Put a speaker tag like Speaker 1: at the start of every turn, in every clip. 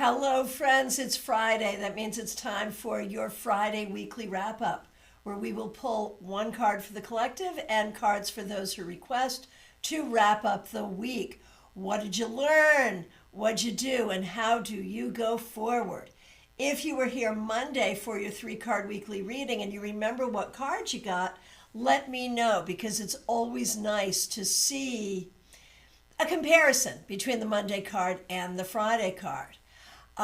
Speaker 1: Hello, friends. It's Friday. That means it's time for your Friday weekly wrap up, where we will pull one card for the collective and cards for those who request to wrap up the week. What did you learn? What'd you do? And how do you go forward? If you were here Monday for your 3-card weekly reading and you remember what cards you got, let me know, because it's always nice to see a comparison between the Monday card and the Friday card.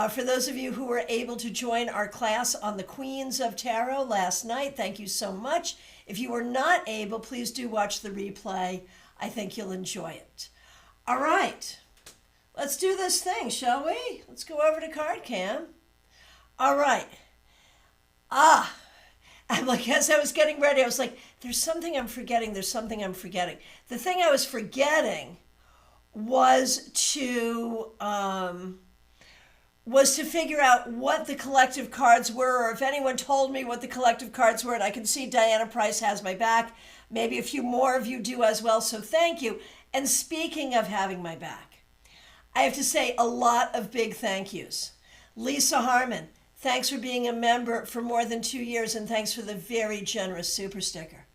Speaker 1: For those of you who were able to join our class on the Queens of Tarot last night, thank you so much. If you were not able, please do watch the replay. I think you'll enjoy it. All right, let's do this thing, shall we? Let's go over to Card Cam. All right. I'm like, as I was getting ready, I was like, there's something I'm forgetting. There's something I'm forgetting. The thing I was forgetting was to figure out what the collective cards were, or if anyone told me what the collective cards were. And I can see Diana Price has my back. Maybe a few more of you do as well, so thank you. And speaking of having my back, I have to say a lot of big thank yous. Lisa Harmon, thanks for being a member for more than 2 years, and thanks for the very generous super sticker.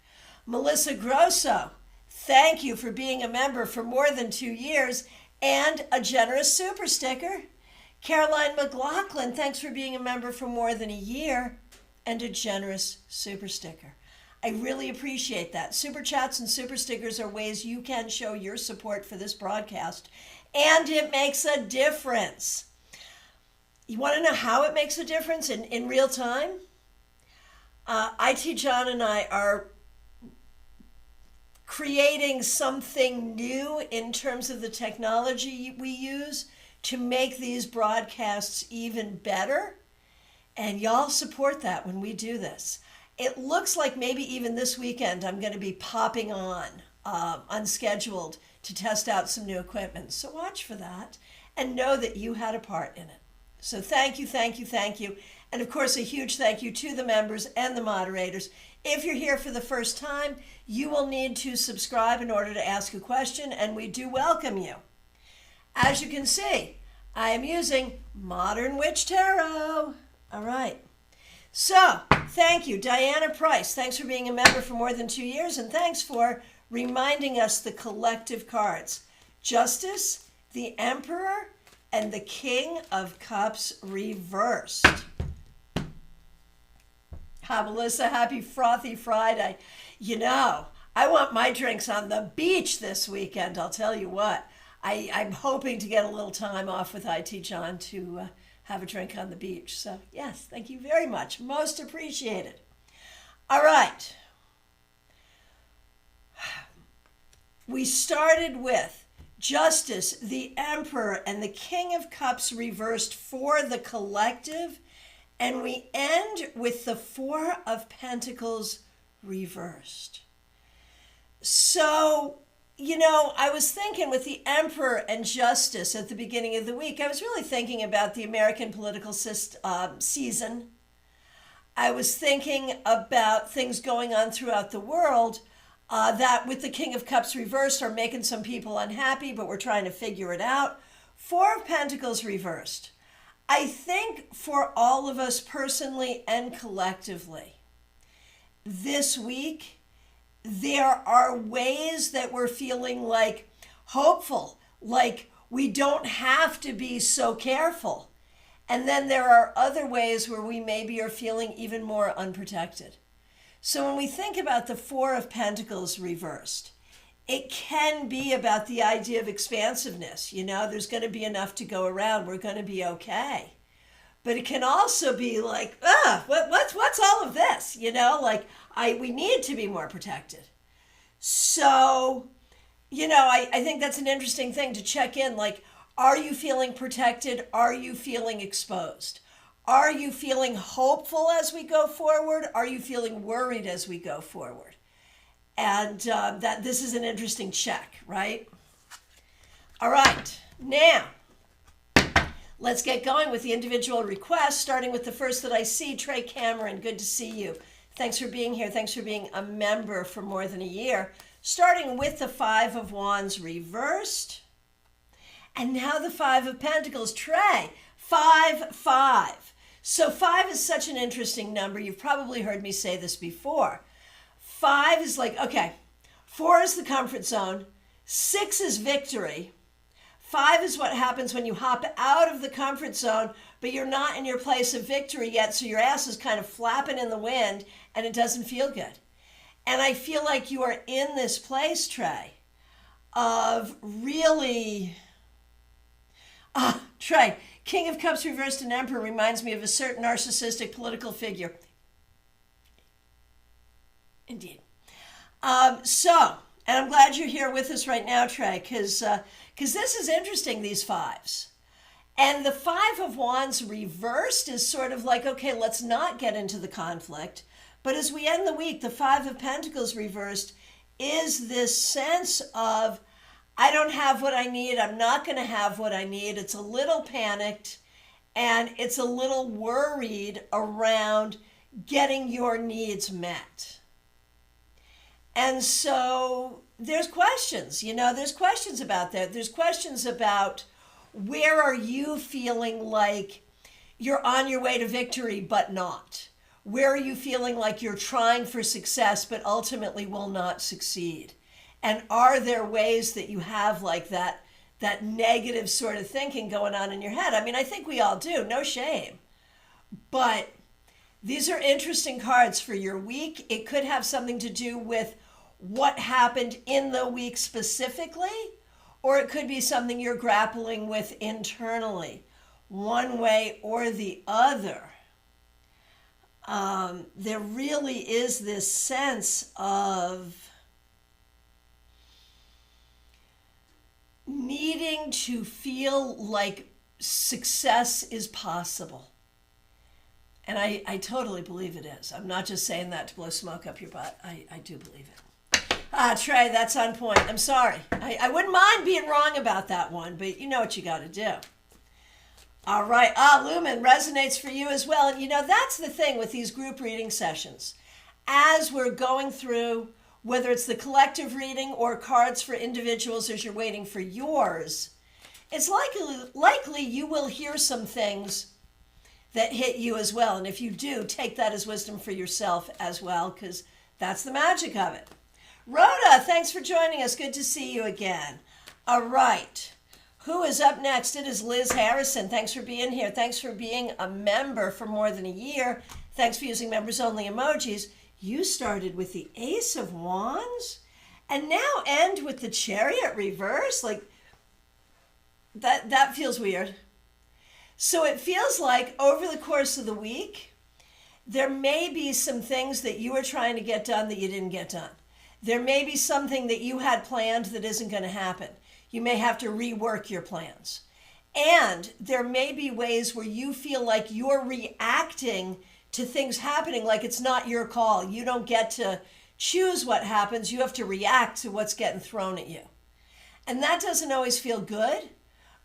Speaker 1: Melissa Grosso, thank you for being a member for more than 2 years and a generous super sticker. Caroline McLaughlin, thanks for being a member for more than a year and a generous super sticker. I really appreciate that. Super chats and super stickers are ways you can show your support for this broadcast, and it makes a difference. You want to know how it makes a difference in real time? IT John and I are creating something new in terms of the technology we use to make these broadcasts even better. And y'all support that when we do this. It looks like maybe even this weekend I'm going to be popping on unscheduled to test out some new equipment. So watch for that and know that you had a part in it. So thank you, thank you, thank you. And of course, a huge thank you to the members and the moderators. If you're here for the first time, you will need to subscribe in order to ask a question, and we do welcome you. As you can see, I am using Modern Witch Tarot. All right. So, thank you, Diana Price. Thanks for being a member for more than 2 years, and thanks for reminding us the collective cards. Justice, the Emperor, and the King of Cups reversed. Hi, Melissa. Happy Frothy Friday. You know, I want my drinks on the beach this weekend, I'll tell you what. I'm hoping to get a little time off with IT John to have a drink on the beach. So, yes, thank you very much. Most appreciated. All right. We started with Justice, the Emperor, and the King of Cups reversed for the collective. And we end with the Four of Pentacles reversed. So, you know, I was thinking with the Emperor and Justice at the beginning of the week, I was really thinking about the American political season. I was thinking about things going on throughout the world that with the King of Cups reversed are making some people unhappy, but we're trying to figure it out. Four of Pentacles reversed. I think for all of us personally and collectively, this week, there are ways that we're feeling like hopeful, like we don't have to be so careful. And then there are other ways where we maybe are feeling even more unprotected. So when we think about the Four of Pentacles reversed, it can be about the idea of expansiveness. You know, there's going to be enough to go around. We're going to be okay. But it can also be like, what's all of this? You know, like we need to be more protected. So, you know, I think that's an interesting thing to check in. Like, are you feeling protected? Are you feeling exposed? Are you feeling hopeful as we go forward? Are you feeling worried as we go forward? And that this is an interesting check, right? All right, now let's get going with the individual requests, starting with the first that I see, Trey Cameron. Good to see you. Thanks for being here. Thanks for being a member for more than a year. Starting with the Five of Wands reversed. And now the Five of Pentacles. Trey, 5, 5. So 5 is such an interesting number. You've probably heard me say this before. 5 is like, okay, 4 is the comfort zone. 6 is victory. 5 is what happens when you hop out of the comfort zone, but you're not in your place of victory yet, so your ass is kind of flapping in the wind, and it doesn't feel good. And I feel like you are in this place, Trey, of really... Trey, King of Cups reversed in Emperor reminds me of a certain narcissistic political figure. Indeed. And I'm glad you're here with us right now, Trey, because this is interesting, these 5s. And the 5 of Wands reversed is sort of like, okay, let's not get into the conflict. But as we end the week, the 5 of Pentacles reversed is this sense of, I don't have what I need. I'm not going to have what I need. It's a little panicked and it's a little worried around getting your needs met. And so there's questions, there's questions about that. There's questions about where are you feeling like you're on your way to victory, but not? Where are you feeling like you're trying for success, but ultimately will not succeed? And are there ways that you have like that negative sort of thinking going on in your head? I mean, I think we all do, no shame. But these are interesting cards for your week. It could have something to do with what happened in the week specifically, or it could be something you're grappling with internally, one way or the other. There really is this sense of needing to feel like success is possible. And I totally believe it is. I'm not just saying that to blow smoke up your butt. I do believe it. Trey, that's on point. I'm sorry. I wouldn't mind being wrong about that one, but you know what you got to do. All right. Lumen resonates for you as well. And that's the thing with these group reading sessions. As we're going through, whether it's the collective reading or cards for individuals as you're waiting for yours, it's likely you will hear some things that hit you as well. And if you do, take that as wisdom for yourself as well, because that's the magic of it. Rhoda, thanks for joining us. Good to see you again. All right. Who is up next? It is Liz Harrison. Thanks for being here. Thanks for being a member for more than a year. Thanks for using members-only emojis. You started with the Ace of Wands and now end with the Chariot reverse. Like, that feels weird. So it feels like over the course of the week, there may be some things that you were trying to get done that you didn't get done. There may be something that you had planned that isn't going to happen. You may have to rework your plans. And there may be ways where you feel like you're reacting to things happening like it's not your call. You don't get to choose what happens. You have to react to what's getting thrown at you. And that doesn't always feel good,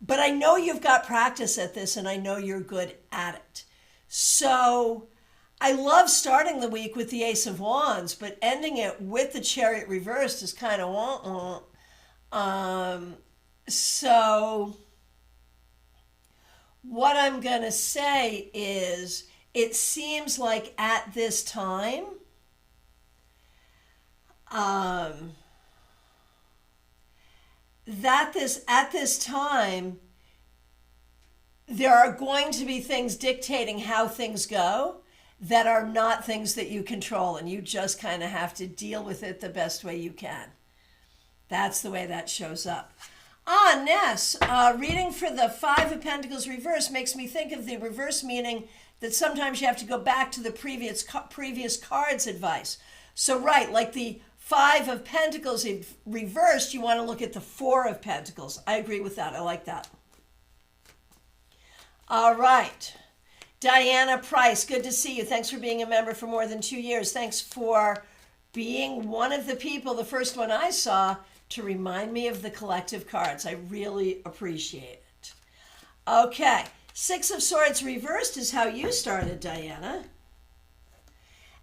Speaker 1: but I know you've got practice at this and I know you're good at it. So I love starting the week with the Ace of Wands, but ending it with the Chariot reversed is kind of wah-wah. So what I'm going to say is it seems like at this time, at this time, there are going to be things dictating how things go that are not things that you control, and you just kind of have to deal with it the best way you can. That's the way that shows up. Ness, reading for the Five of Pentacles reverse makes me think of the reverse meaning that sometimes you have to go back to the previous card's advice. So right, like the Five of Pentacles reversed, you want to look at the Four of Pentacles. I agree with that. I like that. All right. Diana Price, good to see you. Thanks for being a member for more than 2 years. Thanks for being one of the people, the first one I saw, to remind me of the collective cards. I really appreciate it. Okay, Six of Swords reversed is how you started, Diana.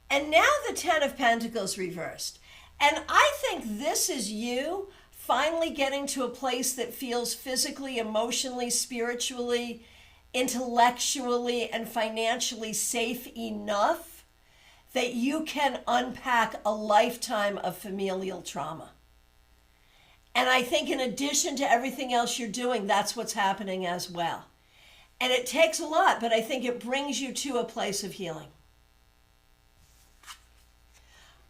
Speaker 1: And now the Ten of Pentacles reversed. And I think this is you finally getting to a place that feels physically, emotionally, spiritually, intellectually and financially safe enough that you can unpack a lifetime of familial trauma. And I think in addition to everything else you're doing, that's what's happening as well. And it takes a lot, but I think it brings you to a place of healing.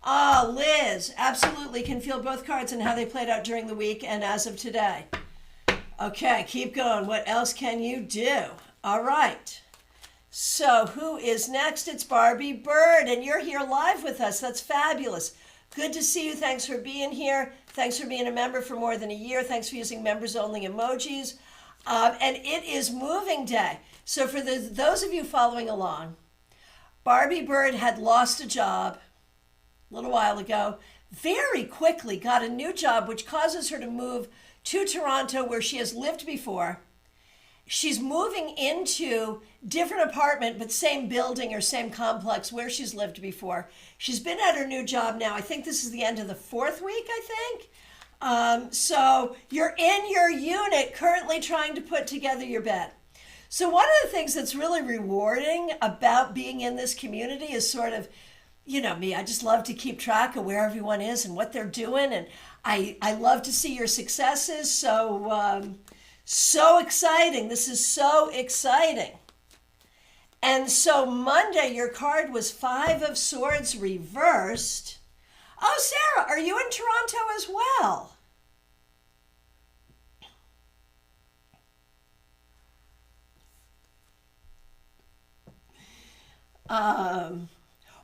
Speaker 1: Oh, Liz, absolutely can feel both cards and how they played out during the week and as of today. Okay, keep going. What else can you do? All right. So who is next? It's Barbie Bird, and you're here live with us. That's fabulous. Good to see you. Thanks for being here. Thanks for being a member for more than a year. Thanks for using members-only emojis. And it is moving day. So for those of you following along, Barbie Bird had lost a job a little while ago, very quickly got a new job, which causes her to move to Toronto, where she has lived before. She's moving into different apartment, but same building or same complex where she's lived before. She's been at her new job now. I think this is the end of the 4th week, I think. So you're in your unit currently trying to put together your bed. So one of the things that's really rewarding about being in this community is sort of, you know me, I just love to keep track of where everyone is and what they're doing. And I love to see your successes. So exciting. This is so exciting. And so Monday, your card was 5 of Swords reversed. Oh, Sarah, are you in Toronto as well?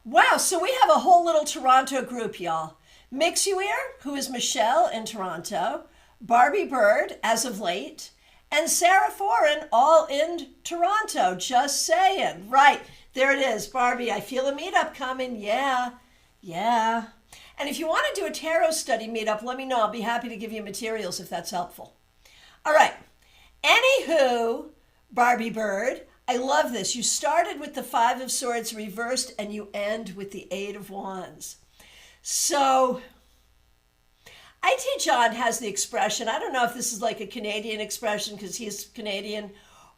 Speaker 1: Wow, so we have a whole little Toronto group, y'all. Mixuir, who is Michelle in Toronto, Barbie Bird, as of late, and Sarah Foreign, all in Toronto. Just saying. Right, there it is. Barbie, I feel a meetup coming. Yeah. And if you want to do a tarot study meetup, let me know. I'll be happy to give you materials if that's helpful. All right. Anywho, Barbie Bird, I love this. You started with the 5 of Swords reversed and you end with the 8 of Wands. So IT John has the expression, I don't know if this is like a Canadian expression because he's Canadian,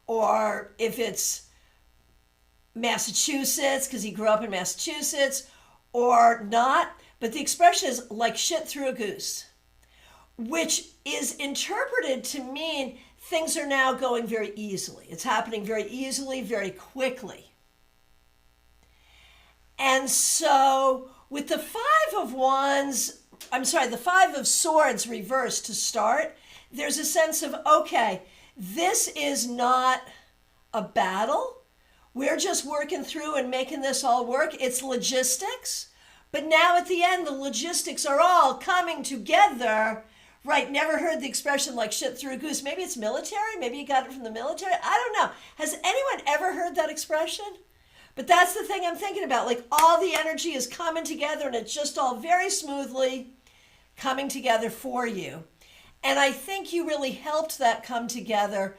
Speaker 1: or if it's Massachusetts because he grew up in Massachusetts, or not, but the expression is like shit through a goose, which is interpreted to mean things are now going very easily. It's happening very easily, very quickly. And so with the 5 of Swords reversed to start, there's a sense of, okay, this is not a battle. We're just working through and making this all work. It's logistics. But now at the end, the logistics are all coming together. Right, never heard the expression like shit through a goose. Maybe it's military. Maybe you got it from the military. I don't know. Has anyone ever heard that expression? But that's the thing I'm thinking about. Like all the energy is coming together and it's just all very smoothly coming together for you. And I think you really helped that come together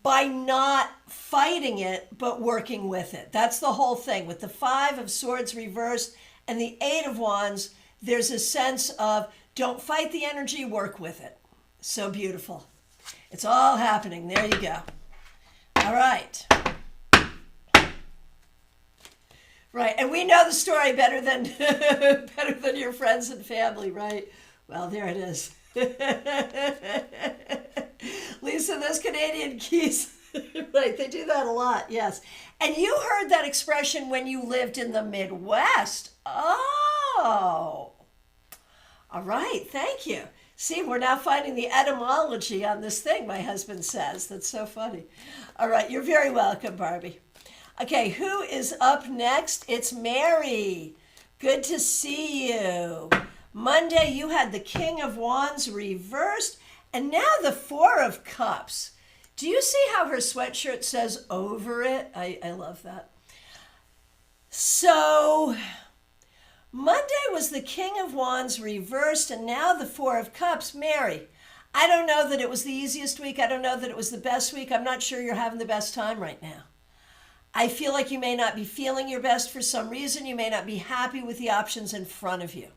Speaker 1: by not fighting it, but working with it. That's the whole thing. With the 5 of Swords reversed and the 8 of Wands, there's a sense of don't fight the energy, work with it. So beautiful. It's all happening. There you go. All right. Right, and we know the story better than your friends and family, right? Well, there it is. Lisa, those Canadian keys, right, they do that a lot, yes. And you heard that expression when you lived in the Midwest. Oh, all right, thank you. See, we're now finding the etymology on this thing, my husband says. That's so funny. All right, you're very welcome, Barbie. Okay, who is up next? It's Mary. Good to see you. Monday, you had the King of Wands reversed, and now the 4 of Cups. Do you see how her sweatshirt says over it? I love that. So Monday was the King of Wands reversed, and now the 4 of Cups. Mary, I don't know that it was the easiest week. I don't know that it was the best week. I'm not sure you're having the best time right now. I feel like you may not be feeling your best for some reason. You may not be happy with the options in front of you.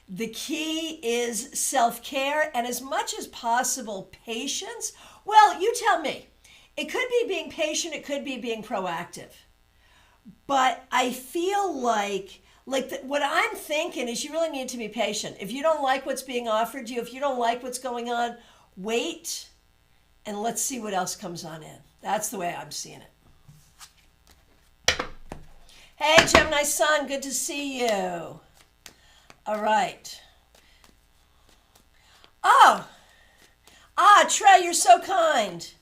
Speaker 1: The key is self-care and as much as possible patience. Well, you tell me. It could be being patient, it could be being proactive. But I feel like what I'm thinking is you really need to be patient. If you don't like what's being offered you, if you don't like what's going on, wait and let's see what else comes on in. That's the way I'm seeing it. Hey, Gemini Sun, good to see you. All right. Trey, you're so kind.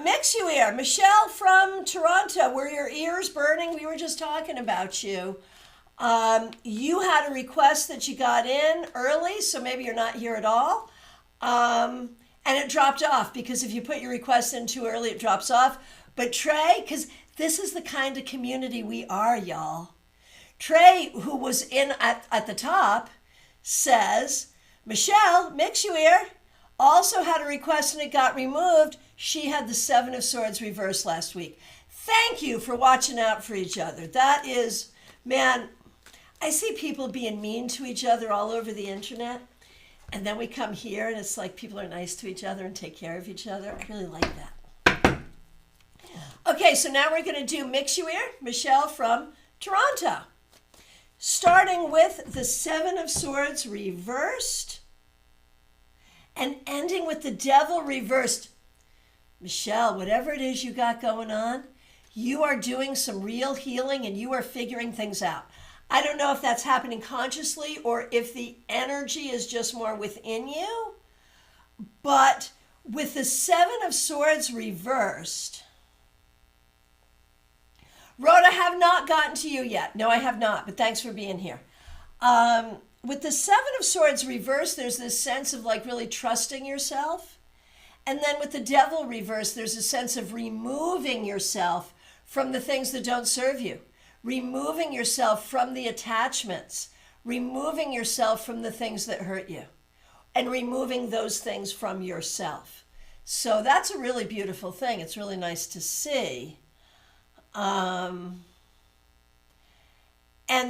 Speaker 1: Mix you ear. Michelle from Toronto, were your ears burning? We were just talking about you. You had a request that you got in early, so maybe you're not here at all. And it dropped off because if you put your request in too early, it drops off. But Trey, because this is the kind of community we are, y'all. Trey, who was in at the top, says, Michelle, Mix you ear, also had a request and it got removed. She had the Seven of Swords reversed last week. Thank you for watching out for each other. That is, man, I see people being mean to each other all over the internet. And then we come here and it's like people are nice to each other and take care of each other. I really like that. Okay, so now we're going to do Mix You Ear, Michelle from Toronto. Starting with the Seven of Swords reversed and ending with the Devil reversed. Michelle, whatever it is you got going on, you are doing some real healing and you are figuring things out. I don't know if that's happening consciously or if the energy is just more within you, but with the Seven of Swords reversed, Rhoda, I have not gotten to you yet. No, I have not, but thanks for being here. With the Seven of Swords reversed, there's this sense of like really trusting yourself. And then with the Devil reversed, there's a sense of removing yourself from the things that don't serve you, removing yourself from the attachments, removing yourself from the things that hurt you, and removing those things from yourself. So that's a really beautiful thing. It's really nice to see. And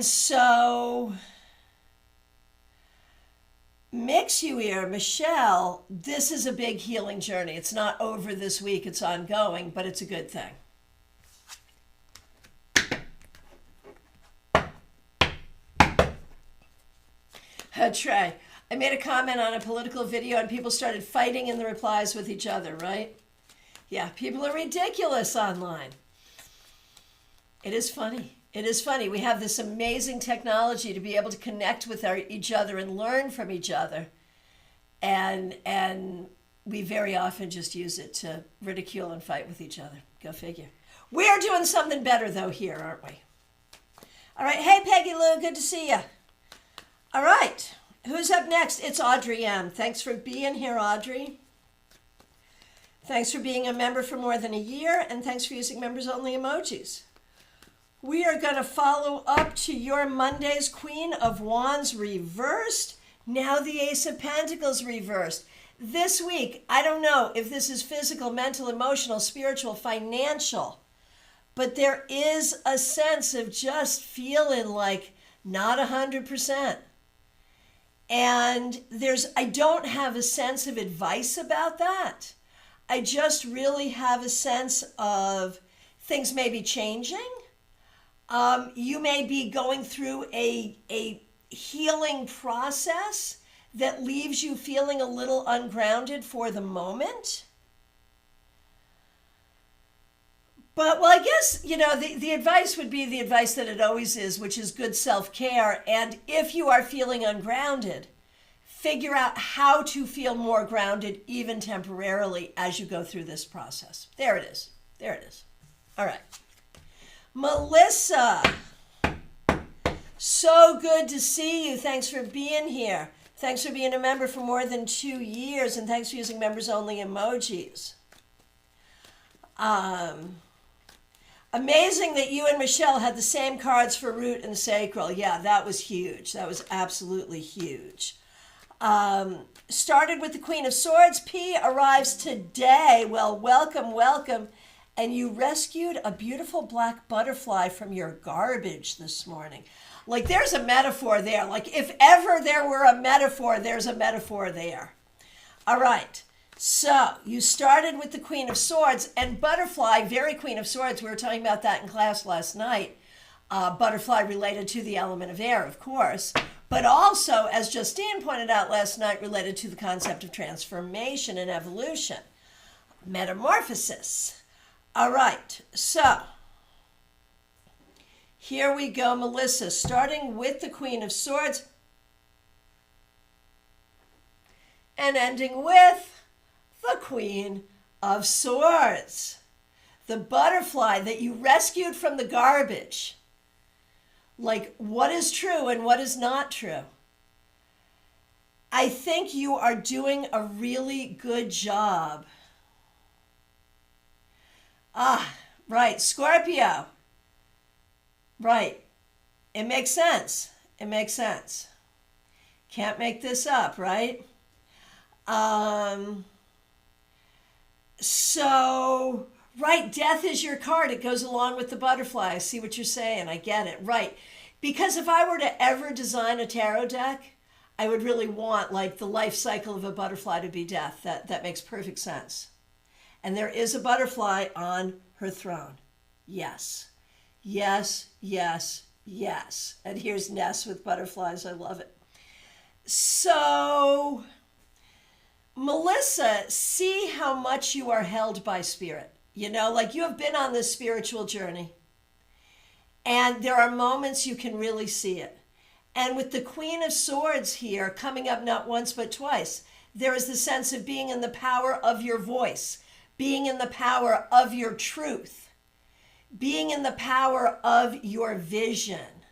Speaker 1: so, Mix You Ear, Michelle, this is a big healing journey. It's not over this week, it's ongoing, but it's a good thing. Trey, I made a comment on a political video and people started fighting in the replies with each other, right? Yeah, people are ridiculous online. It is funny. It is funny. We have this amazing technology to be able to connect with each other and learn from each other. And we very often just use it to ridicule and fight with each other. Go figure. We're doing something better, though, here, aren't we? All right. Hey, Peggy Lou. Good to see you. All right. Who's up next? It's Audrey M. Thanks for being here, Audrey. Thanks for being a member for more than a year, and thanks for using members-only emojis. We are going to follow up to your Monday's Queen of Wands reversed. Now the Ace of Pentacles reversed. This week, I don't know if this is physical, mental, emotional, spiritual, financial, but there is a sense of just feeling like not 100%. And I don't have a sense of advice about that. I just really have a sense of things may be changing. You may be going through a healing process that leaves you feeling a little ungrounded for the moment. But, well, I guess, the advice would be the advice that it always is, which is good self-care. And if you are feeling ungrounded, figure out how to feel more grounded, even temporarily, as you go through this process. There it is. There it is. All right. Melissa, so good to see you. Thanks for being here. Thanks for being a member for more than 2 years, and thanks for using members-only emojis. Amazing that you and Michelle had the same cards for root and sacral. Yeah, that was huge. That was absolutely huge. Started with the Queen of Swords. P arrives today. Well, welcome, welcome. And you rescued a beautiful black butterfly from your garbage this morning. Like, there's a metaphor there. Like, if ever there were a metaphor, there's a metaphor there. All right. So you started with the Queen of Swords, and butterfly, very Queen of Swords. We were talking about that in class last night. Butterfly related to the element of air, of course, but also, as Justine pointed out last night, related to the concept of transformation and evolution, metamorphosis. All right, so here we go, Melissa, starting with the Queen of Swords and ending with the Queen of Swords, the butterfly that you rescued from the garbage. Like, what is true and what is not true? I think you are doing a really good job. Right, Scorpio. Right. It makes sense. It makes sense. Can't make this up, right? So, right, death is your card. It goes along with the butterfly. I see what you're saying. I get it. Right. Because if I were to ever design a tarot deck, I would really want like the life cycle of a butterfly to be death. That makes perfect sense. And there is a butterfly on her throne. Yes. Yes, yes, yes. And here's Ness with butterflies. I love it. So, Melissa, see how much you are held by spirit. You know, like you have been on this spiritual journey. And there are moments you can really see it. And with the Queen of Swords here coming up not once but twice, there is the sense of being in the power of your voice, being in the power of your truth, being in the power of your vision.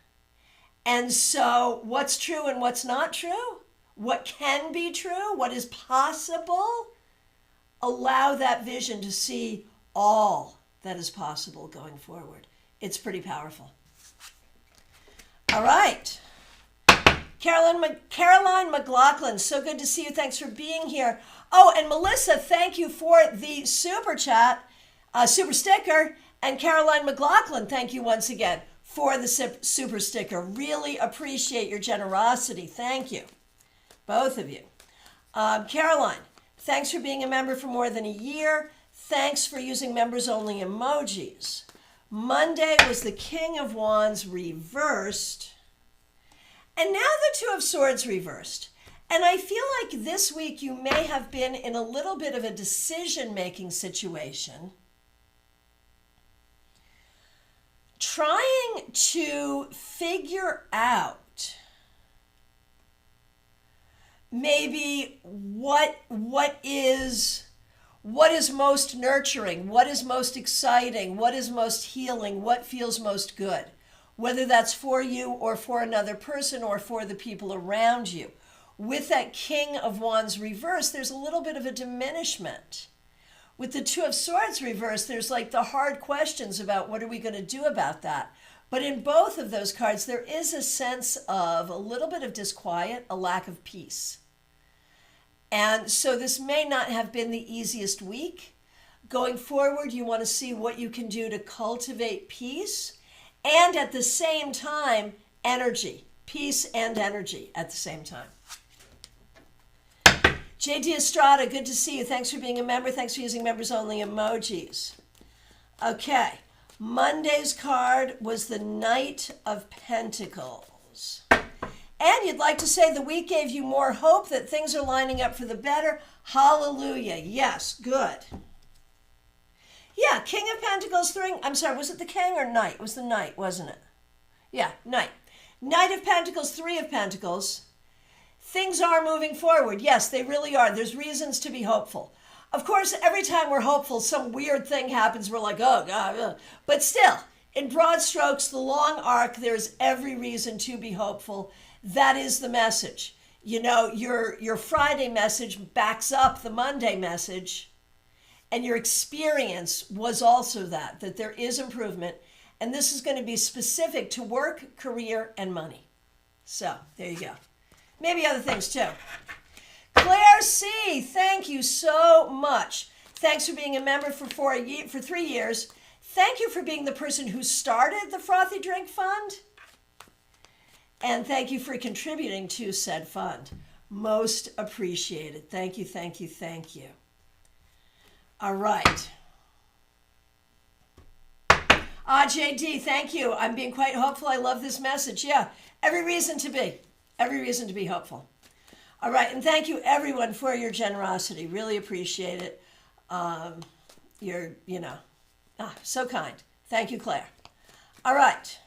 Speaker 1: And so what's true and what's not true? What can be true? What is possible? Allow that vision to see all that is possible going forward. It's pretty powerful. All right. Caroline McLaughlin, so good to see you. Thanks for being here. Oh, and Melissa, thank you for the super chat, super sticker. And Caroline McLaughlin, thank you once again for the super sticker. Really appreciate your generosity. Thank you, both of you. Caroline, thanks for being a member for more than a year. Thanks for using members-only emojis. Monday was the King of Wands reversed. And now the Two of Swords reversed. And I feel like this week you may have been in a little bit of a decision-making situation, trying to figure out maybe what is most nurturing, what is most exciting, what is most healing, what feels most good, whether that's for you or for another person or for the people around you. With that King of Wands reverse, there's a little bit of a diminishment. With the Two of Swords reverse, there's like the hard questions about what are we going to do about that. But in both of those cards, there is a sense of a little bit of disquiet, a lack of peace. And so this may not have been the easiest week. Going forward, you want to see what you can do to cultivate peace and at the same time, energy. Peace and energy at the same time. JD Estrada, good to see you. Thanks for being a member. Thanks for using members-only emojis. Okay, Monday's card was the Knight of Pentacles. And you'd like to say the week gave you more hope that things are lining up for the better. Hallelujah. Yes, good. Yeah, King of Pentacles, I'm sorry, was it the King or Knight? It was the Knight, wasn't it? Yeah, Knight. Knight of Pentacles, Three of Pentacles. Things are moving forward. Yes, they really are. There's reasons to be hopeful. Of course, every time we're hopeful, some weird thing happens. We're like, oh, God. Ugh. But still, in broad strokes, the long arc, there's every reason to be hopeful. That is the message. You know, your Friday message backs up the Monday message. And your experience was also that there is improvement. And this is going to be specific to work, career, and money. So, there you go. Maybe other things too. Claire C., thank you so much. Thanks for being a member for 3 years. Thank you for being the person who started the Frothy Drink Fund. And thank you for contributing to said fund. Most appreciated. Thank you, thank you, thank you. All right. JD, thank you. I'm being quite hopeful. I love this message. Yeah, every reason to be. Every reason to be hopeful. All right, and thank you everyone for your generosity. Really appreciate it. You're, so kind. Thank you, Claire. All right.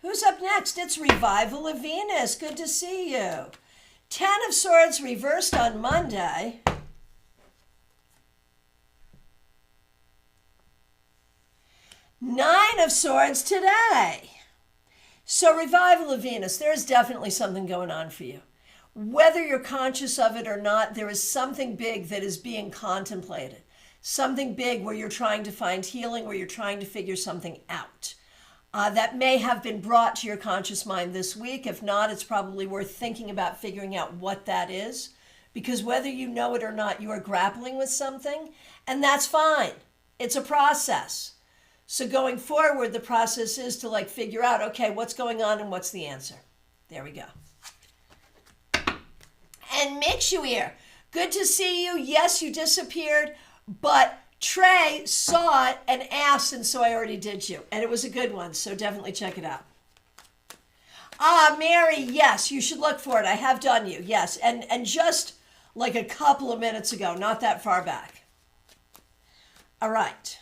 Speaker 1: Who's up next? It's Revival of Venus. Good to see you. 10 of Swords reversed on Monday. 9 of Swords today. So Revival of Venus, there is definitely something going on for you. Whether you're conscious of it or not, there is something big that is being contemplated. Something big where you're trying to find healing, where you're trying to figure something out. That may have been brought to your conscious mind this week. If not, it's probably worth thinking about figuring out what that is. Because whether you know it or not, you are grappling with something, and that's fine. It's a process. So going forward, the process is to figure out, okay, what's going on and what's the answer. There we go. And Mixuir, good to see you. Yes, you disappeared, but Trey saw it and asked, and so I already did you. And it was a good one, so definitely check it out. Mary, yes, you should look for it. I have done you, yes. And just like a couple of minutes ago, not that far back. All right.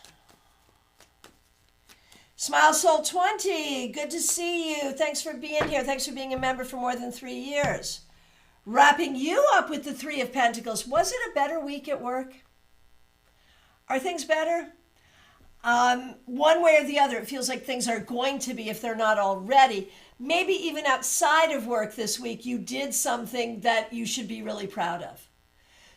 Speaker 1: Smile Soul 20, good to see you. Thanks for being here. Thanks for being a member for more than 3 years. Wrapping you up with the 3 of Pentacles. Was it a better week at work? Are things better? One way or the other, it feels like things are going to be if they're not already. Maybe even outside of work this week, you did something that you should be really proud of.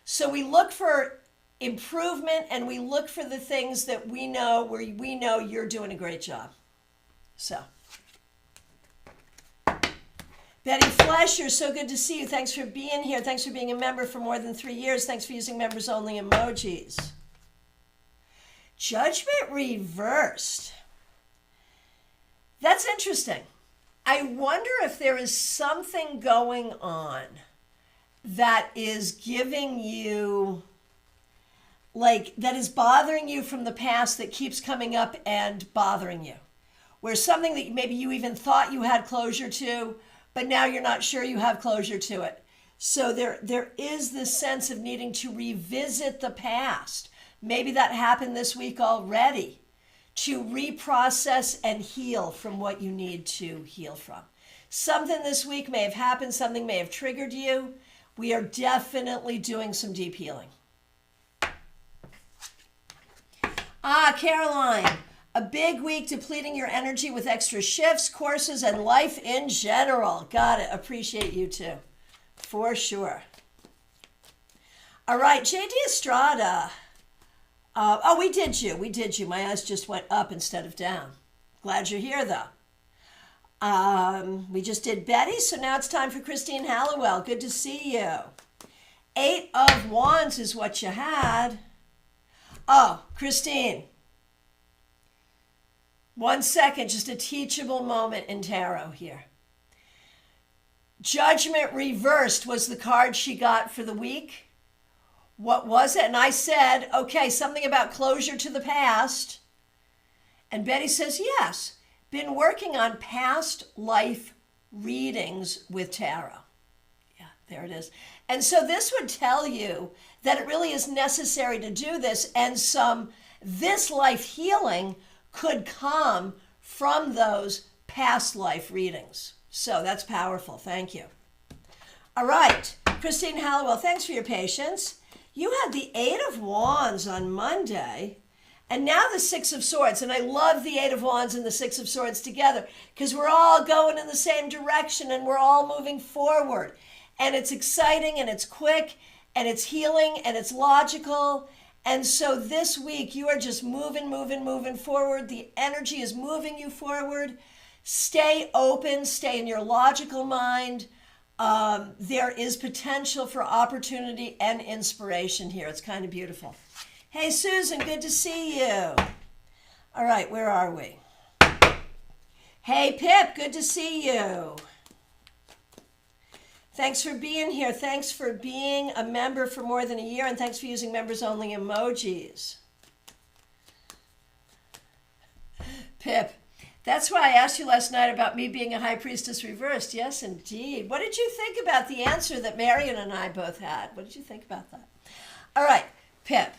Speaker 1: So we look for improvement and we look for the things that we know where we know you're doing a great job. So. Betty Flesher, so good to see you. Thanks for being here. Thanks for being a member for more than 3 years. Thanks for using members only emojis. Judgment reversed. That's interesting. I wonder if there is something going on that is giving you, that is bothering you from the past that keeps coming up and bothering you. Where something that maybe you even thought you had closure to, but now you're not sure you have closure to it. So there is this sense of needing to revisit the past. Maybe that happened this week already, to reprocess and heal from what you need to heal from. Something this week may have happened, something may have triggered you. We are definitely doing some deep healing. Caroline, a big week depleting your energy with extra shifts, courses, and life in general. Got it. Appreciate you too. For sure. All right, JD Estrada. We did you. We did you. My eyes just went up instead of down. Glad you're here, though. We just did Betty, so now it's time for Christine Halliwell. Good to see you. 8 of Wands is what you had. Oh, Christine. 1 second, just a teachable moment in tarot here. Judgment reversed was the card she got for the week. What was it? And I said, okay, something about closure to the past. And Betty says, yes, been working on past life readings with tarot. Yeah, there it is. And so this would tell you that it really is necessary to do this, and this life healing could come from those past life readings. So that's powerful. Thank you. All right, Christine Halliwell, thanks for your patience. You had the 8 of Wands on Monday, and now the 6 of Swords. And I love the 8 of Wands and the 6 of Swords together because we're all going in the same direction and we're all moving forward. And it's exciting and it's quick and it's healing and it's logical. And so this week you are just moving forward. The energy is moving you forward. Stay open, stay in your logical mind. There is potential for opportunity and inspiration here. It's kind of beautiful. Hey, Susan, good to see you. All right, where are we? Hey, Pip, good to see you. Thanks for being here. Thanks for being a member for more than a year, and thanks for using members-only emojis. Pip, that's why I asked you last night about me being a high priestess reversed. Yes, indeed. What did you think about the answer that Marion and I both had? What did you think about that? All right, Pip,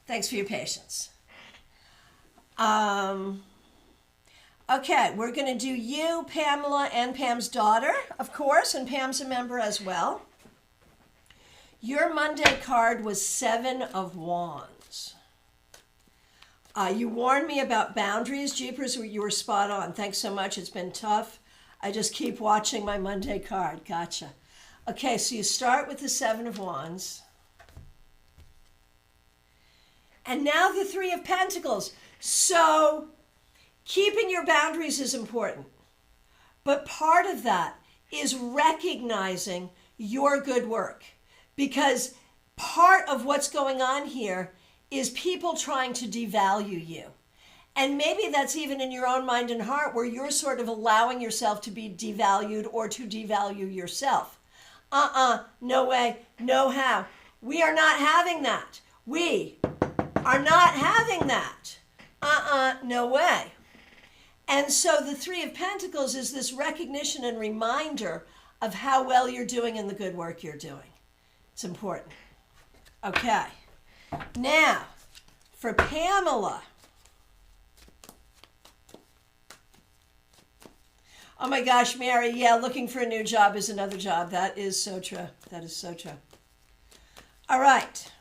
Speaker 1: thanks for your patience. Okay, we're going to do you, Pamela, and Pam's daughter, of course, and Pam's a member as well. Your Monday card was 7 of Wands. You warned me about boundaries. Jeepers, you were spot on. Thanks so much. It's been tough. I just keep watching my Monday card. Gotcha. Okay, so you start with the 7 of Wands. And now the 3 of Pentacles. So keeping your boundaries is important. But part of that is recognizing your good work. Because part of what's going on here is people trying to devalue you. And maybe that's even in your own mind and heart where you're sort of allowing yourself to be devalued or to devalue yourself. No way, no how. We are not having that. We are not having that. No way. And so the 3 of Pentacles is this recognition and reminder of how well you're doing in the good work you're doing. It's important. Okay. Now, for Pamela. Oh my gosh, Mary, yeah, looking for a new job is another job. That is so true. That is so true. All right.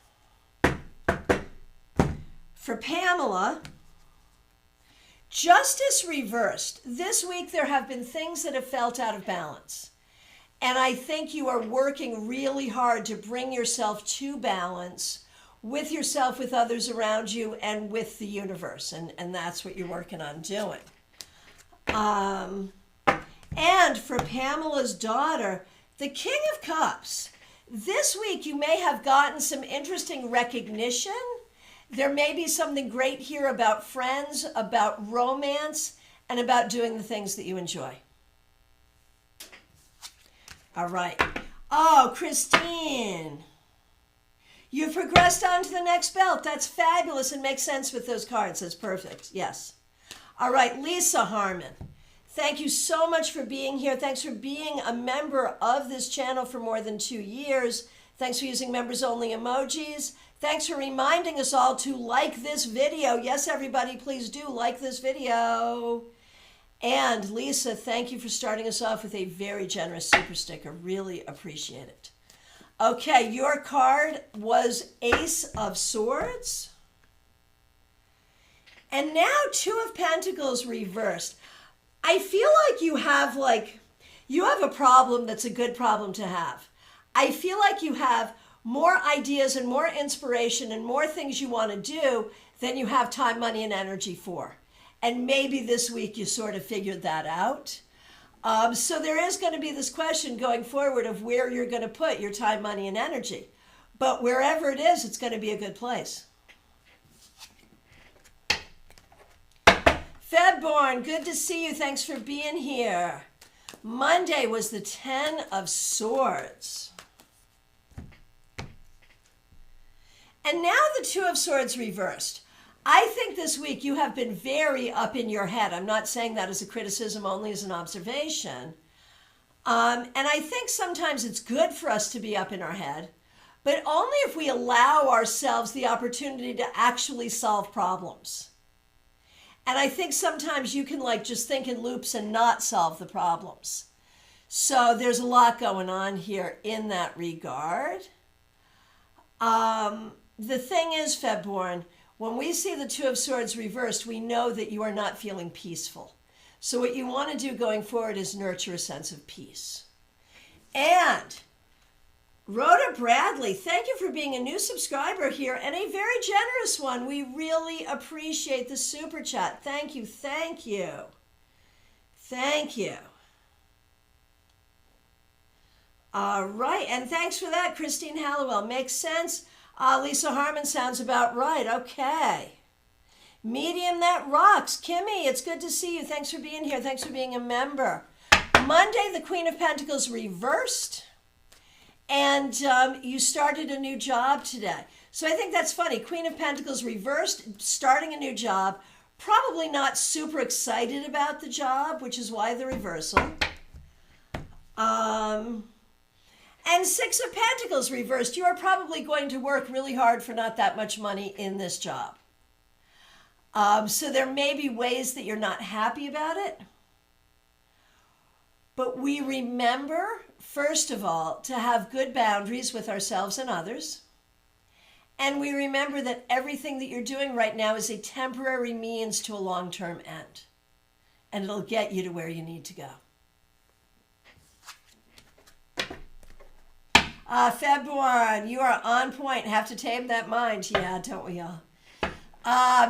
Speaker 1: For Pamela, justice reversed. This week there have been things that have felt out of balance. And I think you are working really hard to bring yourself to balance with yourself, with others around you, and with the universe. And that's what you're working on doing. And for Pamela's daughter, the King of Cups. This week you may have gotten some interesting recognition. There may be something great here about friends, about romance, and about doing the things that you enjoy. All right. Oh, Christine. You've progressed on to the next belt. That's fabulous and makes sense with those cards. That's perfect. Yes. All right, Lisa Harmon. Thank you so much for being here. Thanks for being a member of this channel for more than 2 years. Thanks for using members-only emojis. Thanks for reminding us all to like this video. Yes, everybody, please do like this video. And Lisa, thank you for starting us off with a very generous super sticker. Really appreciate it. Okay, your card was Ace of Swords. And now 2 of Pentacles reversed. I feel like you have a problem that's a good problem to have. I feel like you have more ideas and more inspiration and more things you want to do than you have time, money, and energy for. And maybe this week you sort of figured that out. So there is going to be this question going forward of where you're going to put your time, money, and energy. But wherever it is, it's going to be a good place. Febborn, good to see you. Thanks for being here. Monday was the 10 of Swords. And now the 2 of Swords reversed. I think this week you have been very up in your head. I'm not saying that as a criticism, only as an observation. And I think sometimes it's good for us to be up in our head, but only if we allow ourselves the opportunity to actually solve problems. And I think sometimes you can just think in loops and not solve the problems. So there's a lot going on here in that regard. The thing is, Febborn, when we see the 2 of Swords reversed, we know that you are not feeling peaceful. So what you want to do going forward is nurture a sense of peace. And Rhoda Bradley, thank you for being a new subscriber here and a very generous one. We really appreciate the super chat. Thank you, thank you. Thank you. All right, and thanks for that, Christine Hallowell. Makes sense. Lisa Harmon sounds about right. Okay. Medium that rocks. Kimmy, it's good to see you. Thanks for being here. Thanks for being a member. Monday, the Queen of Pentacles reversed. And you started a new job today. So I think that's funny. Queen of Pentacles reversed, starting a new job, probably not super excited about the job, which is why the reversal. And Six of Pentacles reversed. You are probably going to work really hard for not that much money in this job. So there may be ways that you're not happy about it. But we remember, first of all, to have good boundaries with ourselves and others. And we remember that everything that you're doing right now is a temporary means to a long-term end. And it'll get you to where you need to go. February, you are on point. Have to tame that mind. Yeah, don't we all?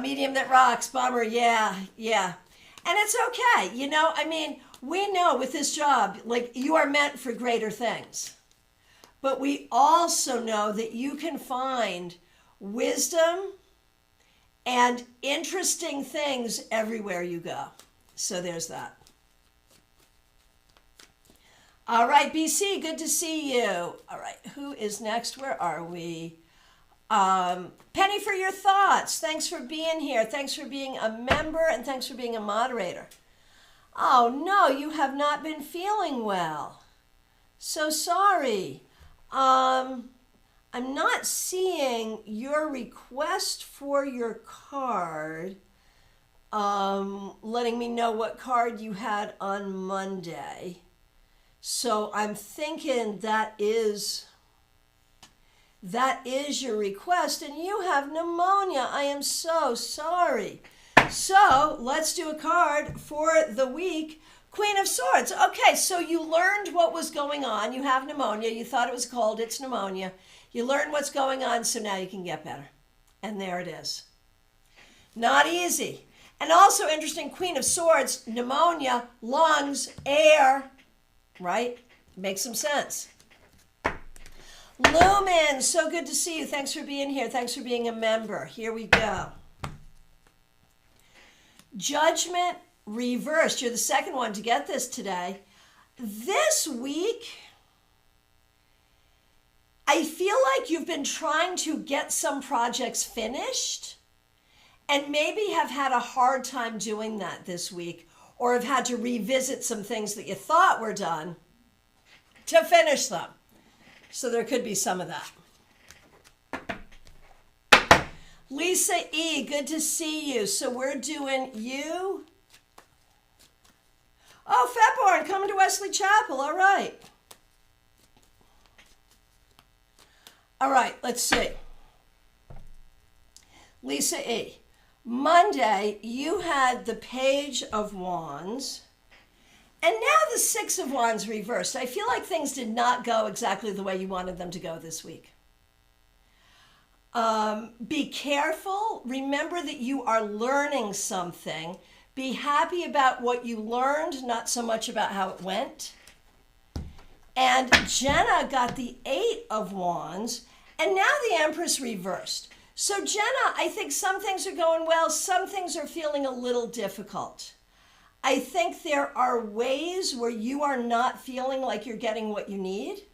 Speaker 1: Medium that rocks. Bummer. Yeah. And it's okay. You know, I mean, we know with this job, like, you are meant for greater things. But we also know that you can find wisdom and interesting things everywhere you go. So there's that. All right, BC, good to see you. All right, who is next? Where are we? Penny, for your thoughts. Thanks for being here. Thanks for being a member, and thanks for being a moderator. Oh, no, you have not been feeling well. So sorry. I'm not seeing your request for your card, letting me know what card you had on Monday. So I'm thinking that is your request, and you have pneumonia. I am so sorry. So let's do a card for the week. Queen of Swords. Okay, so you learned what was going on. You have pneumonia. You thought it was cold. It's pneumonia. You learned what's going on, so now you can get better. And there it is. Not easy. And also interesting, Queen of Swords, pneumonia, lungs, air, right? Makes some sense. Lumen, so good to see you. Thanks for being here. Thanks for being a member. Here we go. Judgment reversed. You're the second one to get this today. This week, I feel like you've been trying to get some projects finished and maybe have had a hard time doing that this week, or have had to revisit some things that you thought were done to finish them. So there could be some of that. Lisa E., good to see you. So we're doing you. Oh, Febborn, coming to Wesley Chapel. All right. All right, let's see. Lisa E., Monday, you had the Page of Wands, and now the Six of Wands reversed. I feel like things did not go exactly the way you wanted them to go this week. Be careful. Remember that you are learning something. Be happy about what you learned, not so much about how it went. And Jenna got the Eight of Wands, and now the Empress reversed. So Jenna, I think some things are going well, some things are feeling a little difficult. I think there are ways where you are not feeling like you're getting what you need,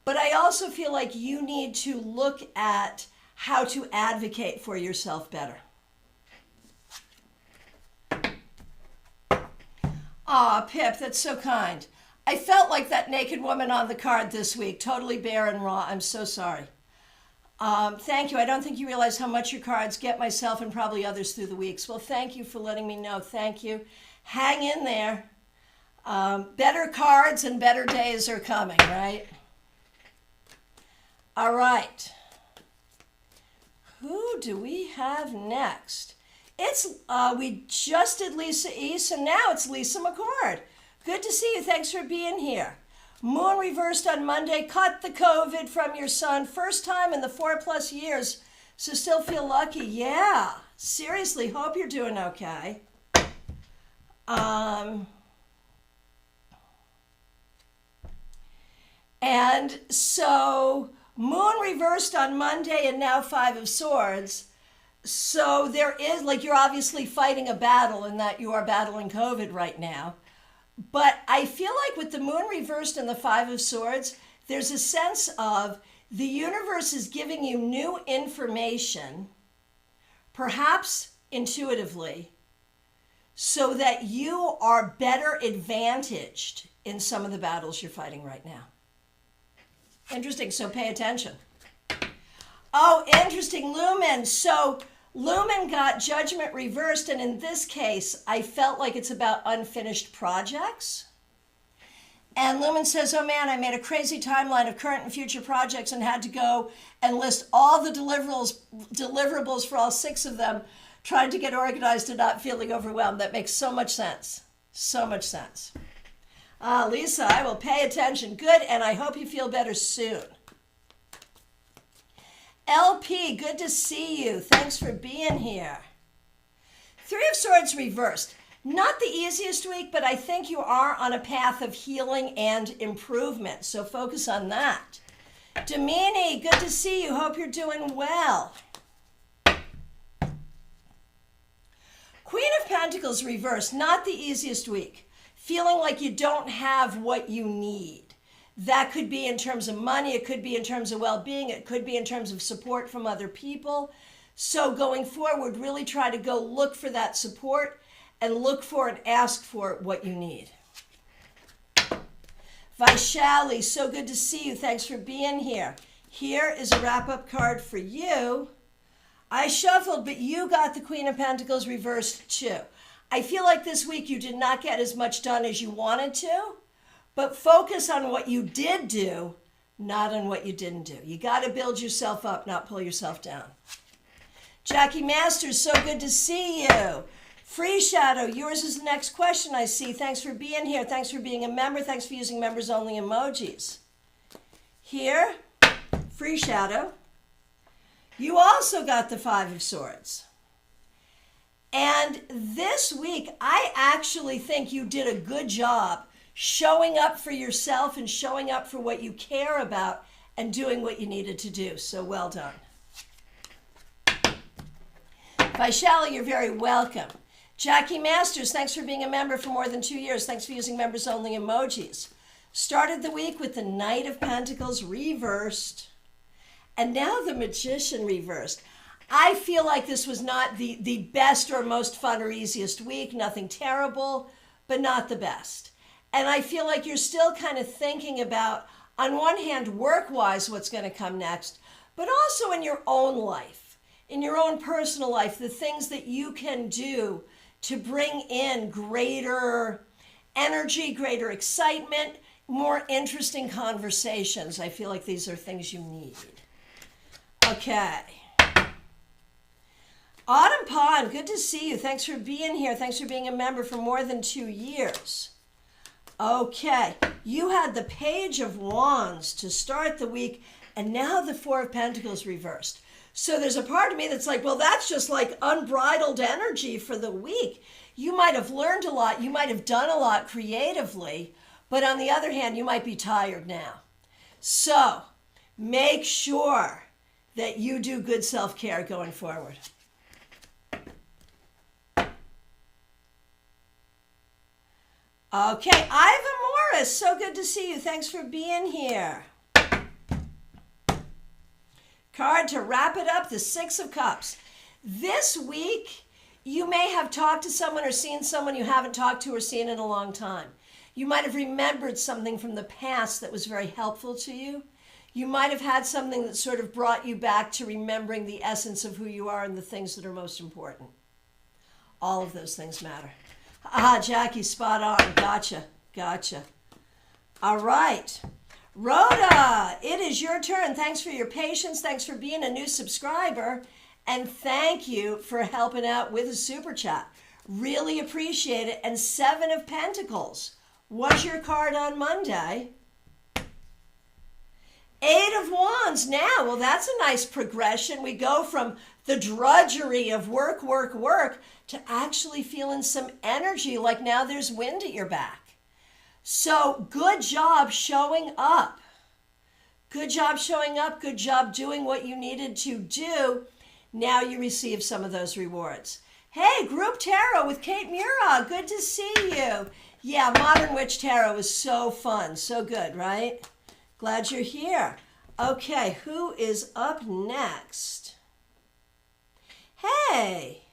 Speaker 1: but I also feel like you need to look at how to advocate for yourself better. Aw, Pip, that's so kind. I felt like that naked woman on the card this week, totally bare and raw. I'm so sorry. Thank you. I don't think you realize how much your cards get myself and probably others through the weeks. Well, thank you for letting me know. Thank you. Hang in there. Better cards and better days are coming, right? All right. Who do we have next? We just did Lisa E., so now it's Lisa McCord. Good to see you. Thanks for being here. Moon reversed on Monday. Caught the COVID from your son. First time in the 4+ years. So still feel lucky. Yeah. Seriously, hope you're doing okay. And so Moon reversed on Monday and now Five of Swords. So there is, like, you're obviously fighting a battle in that you are battling COVID right now. But I feel like with the Moon reversed and the Five of Swords, there's a sense of the universe is giving you new information, perhaps intuitively, so that you are better advantaged in some of the battles you're fighting right now. Interesting, so pay attention. Oh, interesting, Lumen. So Lumen got judgment reversed, and in this case, I felt like it's about unfinished projects. And Lumen says, oh man, I made a crazy timeline of current and future projects and had to go and list all the deliverables for all 6 of them, trying to get organized and not feeling overwhelmed. That makes so much sense. So much sense. Lisa, I will pay attention. Good, and I hope you feel better soon. LP, good to see you. Thanks for being here. 3 of Swords reversed. Not the easiest week, but I think you are on a path of healing and improvement. So focus on that. Damini, good to see you. Hope you're doing well. Queen of Pentacles reversed. Not the easiest week. Feeling like you don't have what you need. That could be in terms of money. It could be in terms of well-being. It could be in terms of support from other people. So going forward, really try to go look for that support and look for and ask for what you need. Vaishali, so good to see you. Thanks for being here. Here is a wrap-up card for you. I shuffled, but you got the Queen of Pentacles reversed too. I feel like this week you did not get as much done as you wanted to, but focus on what you did do, not on what you didn't do. You got to build yourself up, not pull yourself down. Jackie Masters, so good to see you. Free Shadow, yours is the next question I see. Thanks for being here. Thanks for being a member. Thanks for using members only emojis. Here, Free Shadow, you also got the 5 of Swords. And this week, I actually think you did a good job showing up for yourself and showing up for what you care about and doing what you needed to do. So well done. Vaishali, you're very welcome. Jackie Masters, thanks for being a member for more than 2 years. Thanks for using members only emojis. Started the week with the Knight of Pentacles reversed. And now the Magician reversed. I feel like this was not the best or most fun or easiest week. Nothing terrible, but not the best. And I feel like you're still kind of thinking about, on one hand, work-wise, what's going to come next, but also in your own life, in your own personal life, the things that you can do to bring in greater energy, greater excitement, more interesting conversations. I feel like these are things you need. Okay. Autumn Pond, good to see you. Thanks for being here. Thanks for being a member for more than 2 years. Okay, you had the Page of Wands to start the week, and now the 4 of Pentacles reversed. So there's a part of me that's like, well, that's just like unbridled energy for the week. You might have learned a lot. You might have done a lot creatively, but on the other hand, you might be tired now. So make sure that you do good self-care going forward. Okay, Iva Morris, so good to see you. Thanks for being here. Card to wrap it up, the 6 of Cups. This week, you may have talked to someone or seen someone you haven't talked to or seen in a long time. You might have remembered something from the past that was very helpful to you. You might have had something that sort of brought you back to remembering the essence of who you are and the things that are most important. All of those things matter. Ah, Jackie, spot on. Gotcha. All right. Rhoda, it is your turn. Thanks for your patience. Thanks for being a new subscriber. And thank you for helping out with a super chat. Really appreciate it. And 7 of Pentacles was your card on Monday. 8 of Wands now. Well, that's a nice progression. We go from the drudgery of work to actually feeling some energy, like now there's wind at your back. So good job showing up. Good job showing up. Good job doing what you needed to do. Now you receive some of those rewards. Hey, Group Tarot with Kate Mura. Good to see you. Yeah, Modern Witch Tarot is so fun. So good, right? Glad you're here. Okay, who is up next? Hey!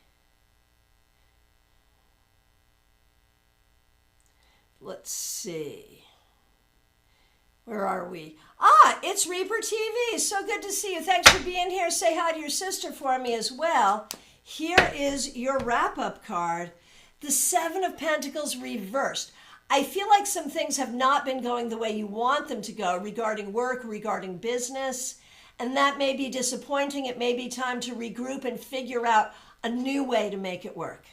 Speaker 1: Let's see. Where are we? It's Reaper TV. So good to see you. Thanks for being here. Say hi to your sister for me as well. Here is your wrap-up card. The Seven of Pentacles reversed. I feel like some things have not been going the way you want them to go regarding work, regarding business, and that may be disappointing. It may be time to regroup and figure out a new way to make it work.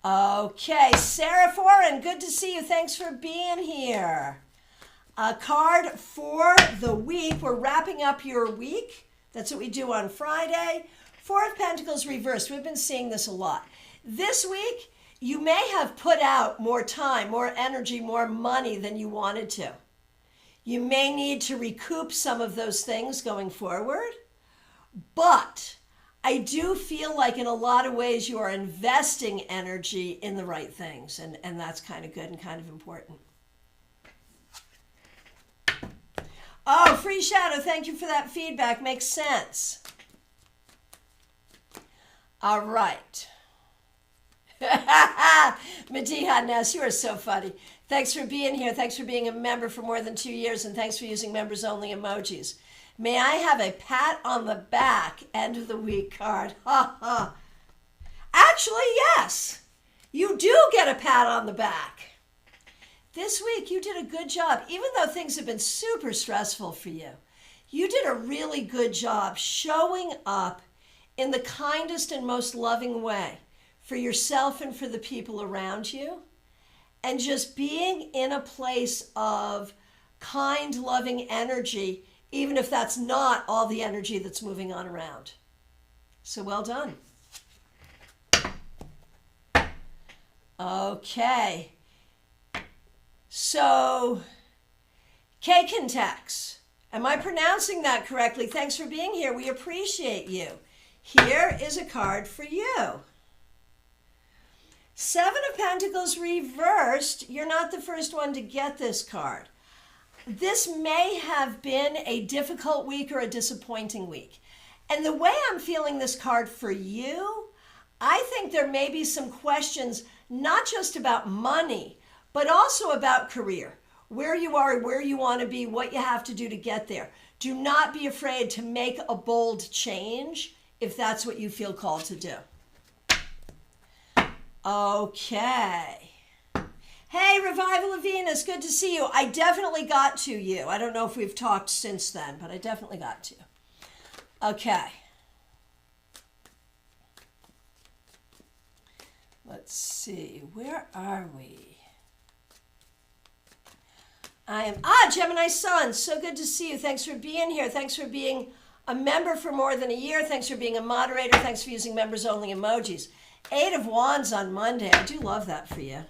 Speaker 1: Okay, Sarah Foreign, good to see you. Thanks for being here. A card for the week. We're wrapping up your week. That's what we do on Friday. Four of Pentacles reversed. We've been seeing this a lot. This week, you may have put out more time, more energy, more money than you wanted to. You may need to recoup some of those things going forward, but I do feel like in a lot of ways you are investing energy in the right things, and that's kind of good and kind of important. Oh, Free Shadow, thank you for that feedback. Makes sense. All right. Madiha Ness, you are so funny. Thanks for being here. Thanks for being a member for more than 2 years, and thanks for using members-only emojis. May I have a pat on the back end of the week card? Ha ha. Actually, yes. You do get a pat on the back. This week, you did a good job. Even though things have been super stressful for you, you did a really good job showing up in the kindest and most loving way for yourself and for the people around you, and just being in a place of kind, loving energy, even if that's not all the energy that's moving on around. So well done. Okay. So, Kakentex, am I pronouncing that correctly? Thanks for being here. We appreciate you. Here is a card for you. Seven of Pentacles reversed. You're not the first one to get this card. This may have been a difficult week or a disappointing week. And the way I'm feeling this card for you, I think there may be some questions, not just about money, but also about career. Where you are, where you want to be, what you have to do to get there. Do not be afraid to make a bold change if that's what you feel called to do. Okay. Hey, Revival of Venus, good to see you. I definitely got to you. I don't know if we've talked since then, but I definitely got to you. Okay. Let's see, where are we? Gemini Sun, so good to see you. Thanks for being here. Thanks for being a member for more than a year. Thanks for being a moderator. Thanks for using members-only emojis. 8 of Wands on Monday. I do love that for you.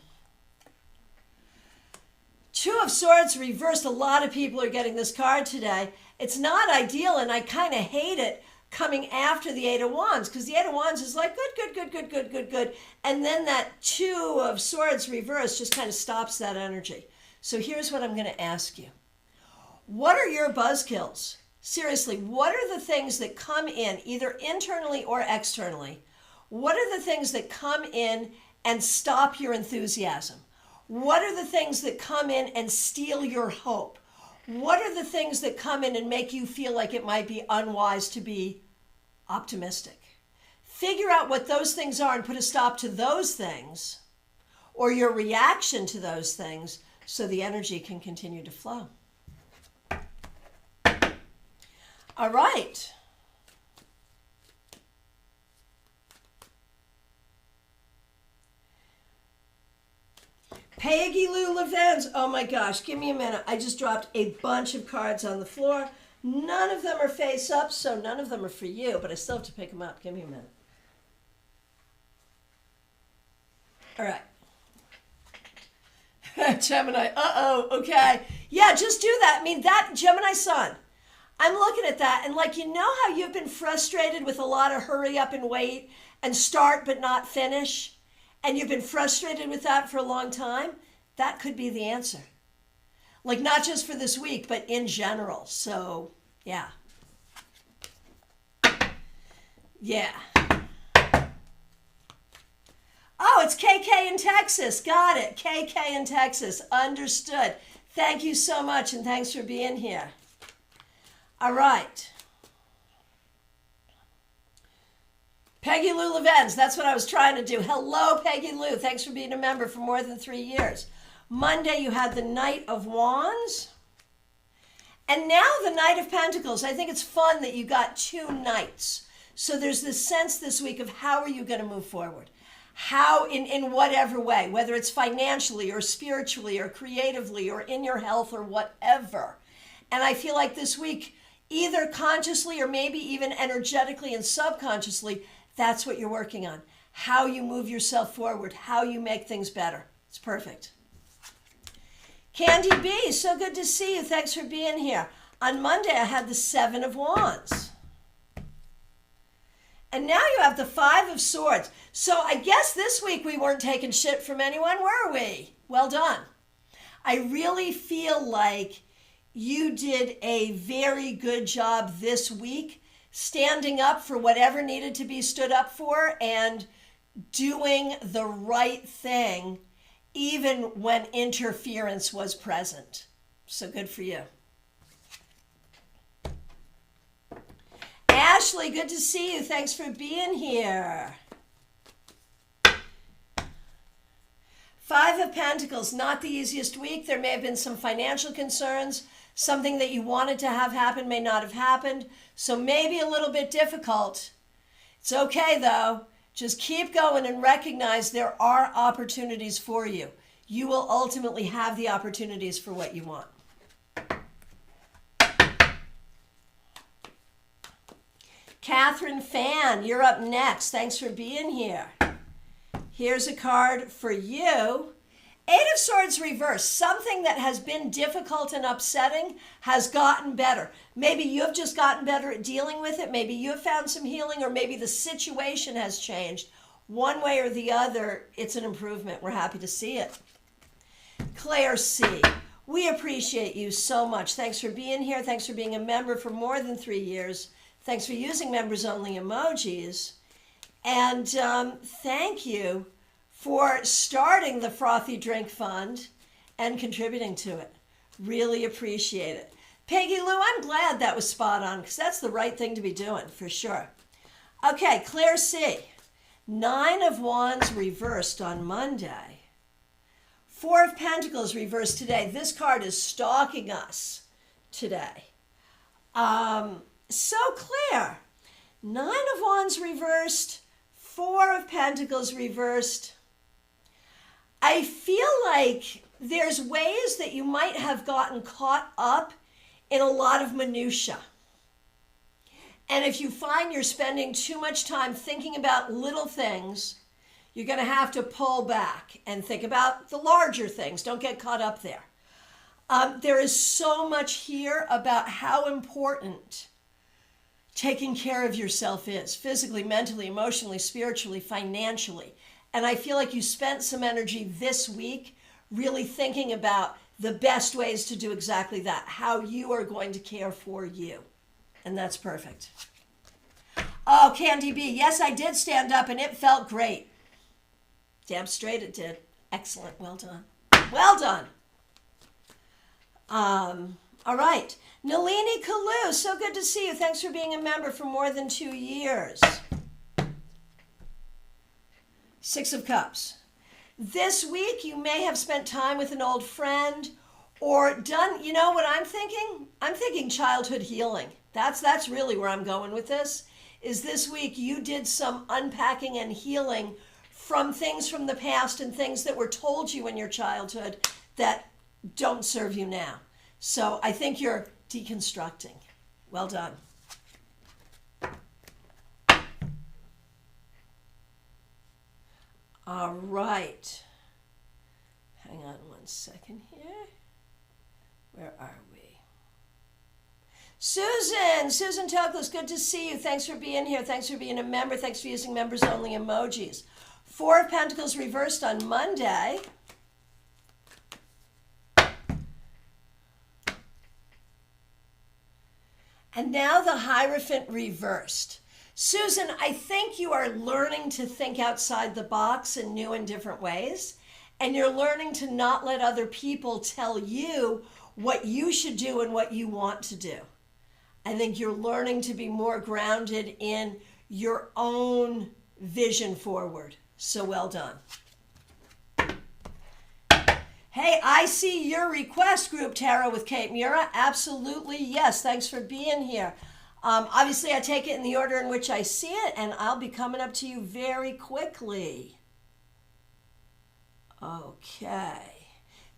Speaker 1: 2 of Swords reversed. A lot of people are getting this card today. It's not ideal, and I kind of hate it coming after the 8 of Wands, because the 8 of Wands is like good. And then that 2 of Swords reversed just kind of stops that energy. So here's what I'm going to ask you. What are your buzzkills? Seriously, what are the things that come in, either internally or externally? What are the things that come in and stop your enthusiasm? What are the things that come in and steal your hope? What are the things that come in and make you feel like it might be unwise to be optimistic? Figure out what those things are and put a stop to those things, or your reaction to those things, so the energy can continue to flow. All right. Peggy Lou Levens. Oh my gosh, give me a minute. I just dropped a bunch of cards on the floor. None of them are face up, so none of them are for you, but I still have to pick them up. Give me a minute. All right. Gemini, okay. Yeah, just do that. I mean, that Gemini Sun. I'm looking at that, and like, you know how you've been frustrated with a lot of hurry up and wait and start but not finish? And you've been frustrated with that for a long time? that could be the answer. Like, not just for this week, but in general. So, yeah. Yeah. Oh, it's KK in Texas. Got it. KK in Texas. Understood. Thank you so much, and thanks for being here. All right. Peggy Lou Levens, that's what I was trying to do. Hello, Peggy Lou. Thanks for being a member for more than 3 years. Monday, you had the Knight of Wands. And now the Knight of Pentacles. I think it's fun that you got 2 knights. So there's this sense this week of how are you going to move forward? How, in whatever way, whether it's financially or spiritually or creatively or in your health or whatever. And I feel like this week, either consciously or maybe even energetically and subconsciously, that's what you're working on. How you move yourself forward, how you make things better. It's perfect. Candy B, so good to see you. Thanks for being here. On Monday, I had the 7 of Wands. And now you have the 5 of Swords. So I guess this week we weren't taking shit from anyone, were we? Well done. I really feel like you did a very good job this week standing up for whatever needed to be stood up for and doing the right thing even when interference was present. So good for you. Ashley, good to see you. Thanks for being here. 5 of Pentacles, not the easiest week. There may have been some financial concerns. Something that you wanted to have happen may not have happened. So maybe a little bit difficult. It's okay though. Just keep going and recognize there are opportunities for you. You will ultimately have the opportunities for what you want. Catherine Fan, you're up next. Thanks for being here. Here's a card for you. 8 of Swords reversed. Something that has been difficult and upsetting has gotten better. Maybe you have just gotten better at dealing with it. Maybe you have found some healing, or maybe the situation has changed. One way or the other, it's an improvement. We're happy to see it. Claire C., we appreciate you so much. Thanks for being here. Thanks for being a member for more than 3 years. Thanks for using members-only emojis. And thank you for starting the Frothy Drink Fund and contributing to it. Really appreciate it. Peggy Lou, I'm glad that was spot on because that's the right thing to be doing for sure. Okay, Claire C. 9 of Wands reversed on Monday. 4 of Pentacles reversed today. This card is stalking us today. So Claire, 9 of Wands reversed, 4 of Pentacles reversed. I feel like there's ways that you might have gotten caught up in a lot of minutia. And if you find you're spending too much time thinking about little things, you're going to have to pull back and think about the larger things. Don't get caught up there. There is so much here about how important taking care of yourself is, physically, mentally, emotionally, spiritually, financially. And I feel like you spent some energy this week really thinking about the best ways to do exactly that, how you are going to care for you. And that's perfect. Oh, Candy B, yes, I did stand up and it felt great. Damn straight it did. Excellent. Well done. Well done. All right. Nalini Kalu, so good to see you. Thanks for being a member for more than 2 years. 6 of Cups. This week, you may have spent time with an old friend or done, you know what I'm thinking? I'm thinking childhood healing. That's really where I'm going with this, is this week you did some unpacking and healing from things from the past and things that were told you in your childhood that don't serve you now. So I think you're deconstructing. Well done. All right. Hang on 1 second here. Where are we? Susan Toklas, good to see you. Thanks for being here. Thanks for being a member. Thanks for using members-only emojis. 4 of Pentacles reversed on Monday. And now the Hierophant reversed. Susan, I think you are learning to think outside the box in new and different ways. And you're learning to not let other people tell you what you should do and what you want to do. I think you're learning to be more grounded in your own vision forward. So well done. Hey, I see your request, Group Tarot with Kate Mura. Absolutely, yes. Thanks for being here. Obviously, I take it in the order in which I see it, and I'll be coming up to you very quickly. Okay.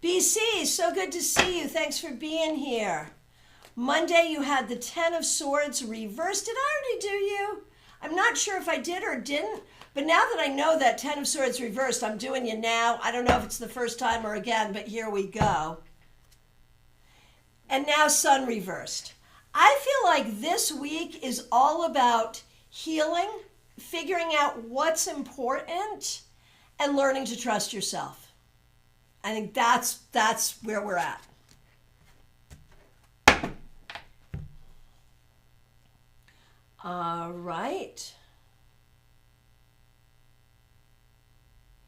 Speaker 1: BC, so good to see you. Thanks for being here. Monday, you had the Ten of Swords reversed. Did I already do you? I'm not sure if I did or didn't, but now that I know that Ten of Swords reversed, I'm doing you now. I don't know if it's the first time or again, but here we go. And now Sun reversed. I feel like this week is all about healing, figuring out what's important, and learning to trust yourself. I think that's where we're at. All right.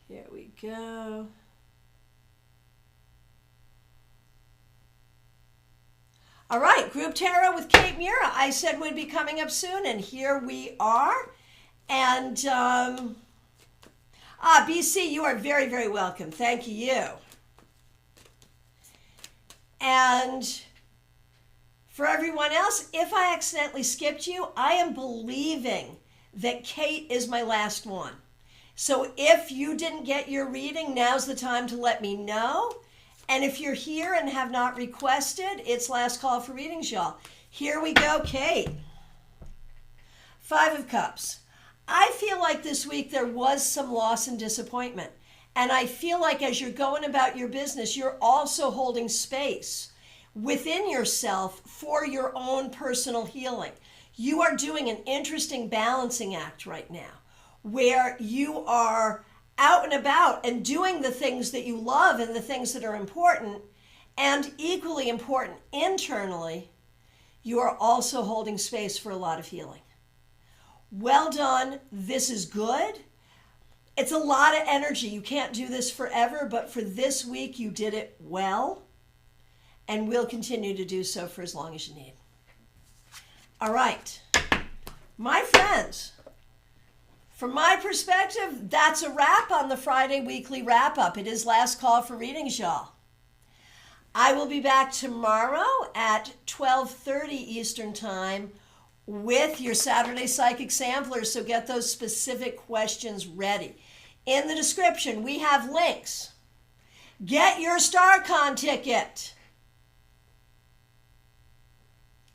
Speaker 1: Here we go. All right, Group Tarot with Kate Mura. I said we'd be coming up soon, and here we are. And, BC, you are very, very welcome. Thank you. And for everyone else, if I accidentally skipped you, I am believing that Kate is my last one. So if you didn't get your reading, now's the time to let me know. And if you're here and have not requested, it's last call for readings, y'all. Here we go, Kate. Five of Cups. I feel like this week there was some loss and disappointment. And I feel like as you're going about your business, you're also holding space within yourself for your own personal healing. You are doing an interesting balancing act right now, where you are out and about and doing the things that you love and the things that are important, and equally important internally, you are also holding space for a lot of healing. Well done. This is good. It's a lot of energy. You can't do this forever, but for this week, you did it well, and we'll continue to do so for as long as you need. All right. My friends, from my perspective, that's a wrap on the Friday weekly wrap-up. It is last call for readings, y'all. I will be back tomorrow at 12:30 Eastern Time with your Saturday Psychic Samplers, so get those specific questions ready. In the description, we have links. Get your StaarCon ticket.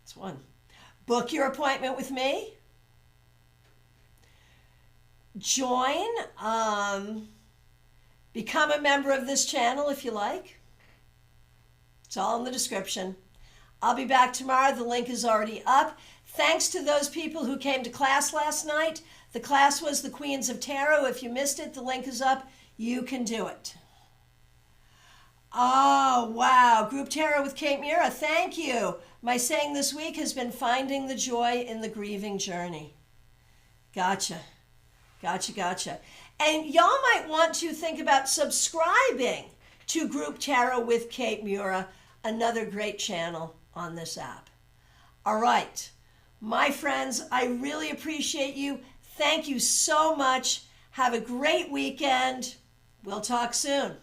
Speaker 1: That's one. Book your appointment with me. Join, become a member of this channel if you like. It's all in the description. I'll be back tomorrow. The link is already up. Thanks to those people who came to class last night. The class was the Queens of Tarot. If you missed it, the link is up. You can do it. Oh, wow. Group Tarot with Kate Mura. Thank you. My saying this week has been finding the joy in the grieving journey. Gotcha. Gotcha. And y'all might want to think about subscribing to Group Tarot with Kate Mura, another great channel on this app. All right, my friends, I really appreciate you. Thank you so much. Have a great weekend. We'll talk soon.